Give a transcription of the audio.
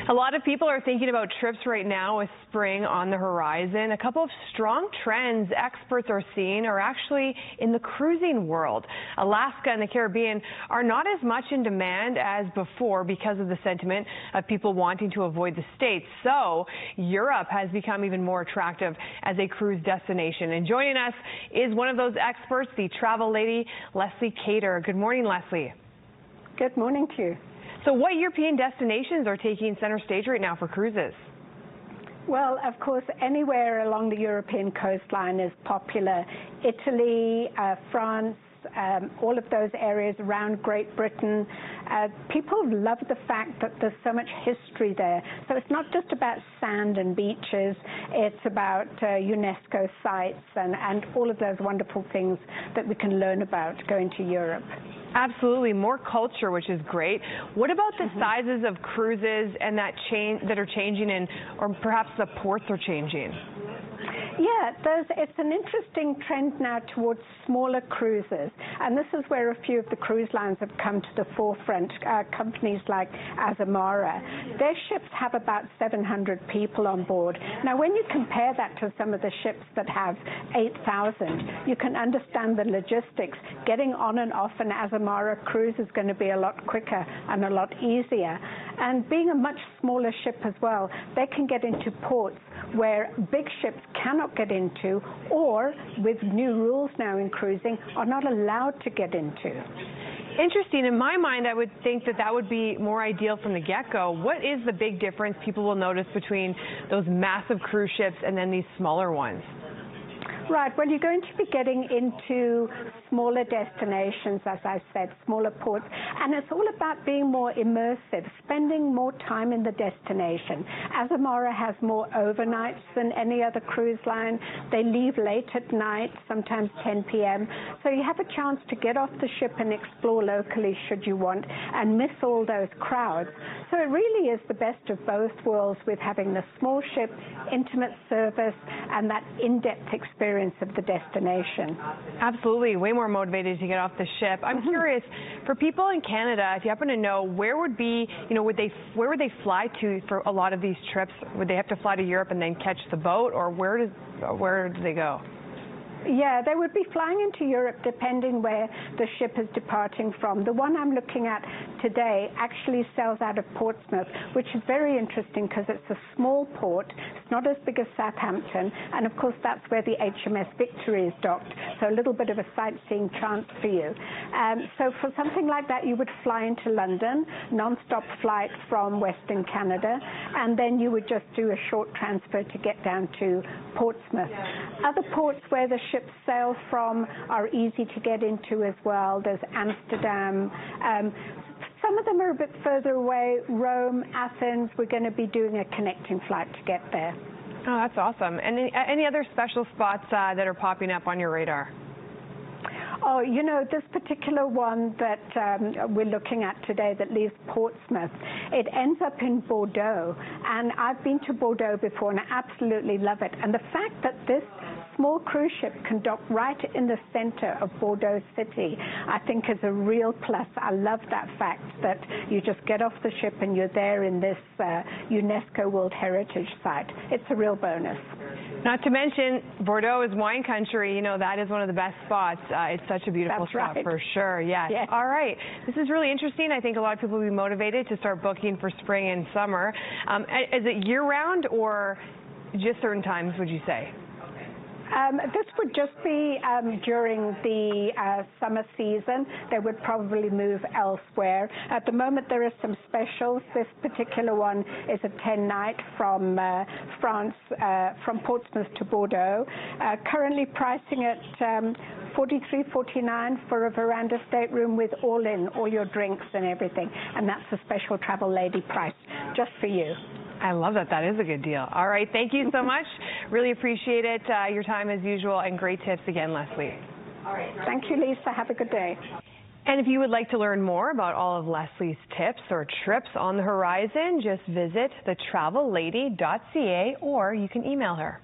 A lot of people are thinking about trips right now with spring on the horizon. A couple of strong trends experts are seeing are actually in the cruising world. Alaska and the Caribbean are not as much in demand as before because of the sentiment of people wanting to avoid the States. So Europe has become even more attractive as a cruise destination. And joining us is one of those experts, the travel lady, Leslie Cater. Good morning, Leslie. Good morning to you. So what European destinations are taking center stage right now for cruises? Well, of course, anywhere along the European coastline is popular. Italy, France, all of those areas around Great Britain. People love the fact that there's so much history there. So it's not just about sand and beaches, it's about UNESCO sites and all of those wonderful things that we can learn about going to Europe. Absolutely, more culture, which is great. What about the sizes of cruises and that are changing, or perhaps the ports are changing? Yeah, it's an interesting trend now towards smaller cruises, and this is where a few of the cruise lines have come to the forefront. Companies like Azamara, their ships have about 700 people on board. Now, when you compare that to some of the ships that have 8,000, you can understand the logistics. Getting on and off an Azamara cruise is going to be a lot quicker and a lot easier. And being a much smaller ship as well, they can get into ports where big ships cannot get into, or with new rules now in cruising, are not allowed to get into. Interesting. In my mind, I would think that would be more ideal from the get-go. What is the big difference people will notice between those massive cruise ships and then these smaller ones? Right. Well, you're going to be getting into smaller destinations, as I said, smaller ports, and it's all about being more immersive, spending more time in the destination. Azamara has more overnights than any other cruise line. They leave late at night, sometimes 10 p.m., so you have a chance to get off the ship and explore locally should you want and miss all those crowds. So it really is the best of both worlds, with having the small ship, intimate service, and that in-depth experience of the destination. Absolutely, way more motivated to get off the ship. I'm curious, for people in Canada, if you happen to know, where would where would they fly to for a lot of these trips? Would they have to fly to Europe and then catch the boat, or where do they go? Yeah, they would be flying into Europe depending where the ship is departing from. The one I'm looking at today actually sails out of Portsmouth, which is very interesting because it's a small port. It's not as big as Southampton, and of course that's where the HMS Victory is docked, so a little bit of a sightseeing chance for you. So for something like that, you would fly into London, non-stop flight from Western Canada, and then you would just do a short transfer to get down to Portsmouth. Other ports where the ships sail from are easy to get into as well. There's Amsterdam. Some of them are a bit further away. Rome, Athens, we're going to be doing a connecting flight to get there. Oh, that's awesome. And any other special spots that are popping up on your radar? Oh, you know, this particular one that we're looking at today that leaves Portsmouth, it ends up in Bordeaux. And I've been to Bordeaux before and I absolutely love it. And the fact that this small cruise ship can dock right in the center of Bordeaux city, I think is a real plus. I love that fact that you just get off the ship and you're there in this UNESCO World Heritage Site. It's a real bonus. Not to mention, Bordeaux is wine country. You know, that is one of the best spots. It's such a beautiful spot for sure. Yes. Yes. All right. This is really interesting. I think a lot of people will be motivated to start booking for spring and summer. Is it year-round or just certain times, would you say? This would just be during the summer season. They would probably move elsewhere. At the moment, there are some specials. This particular one is a 10-night from France, from Portsmouth to Bordeaux. Currently pricing at $43.49 for a veranda stateroom with all your drinks and everything. And that's a special travel lady price just for you. I love that. That is a good deal. All right. Thank you so much. Really appreciate it. Your time as usual, and great tips again, Leslie. All right. Thank you, Lisa. Have a good day. And if you would like to learn more about all of Leslie's tips or trips on the horizon, just visit thetravellady.ca, or you can email her.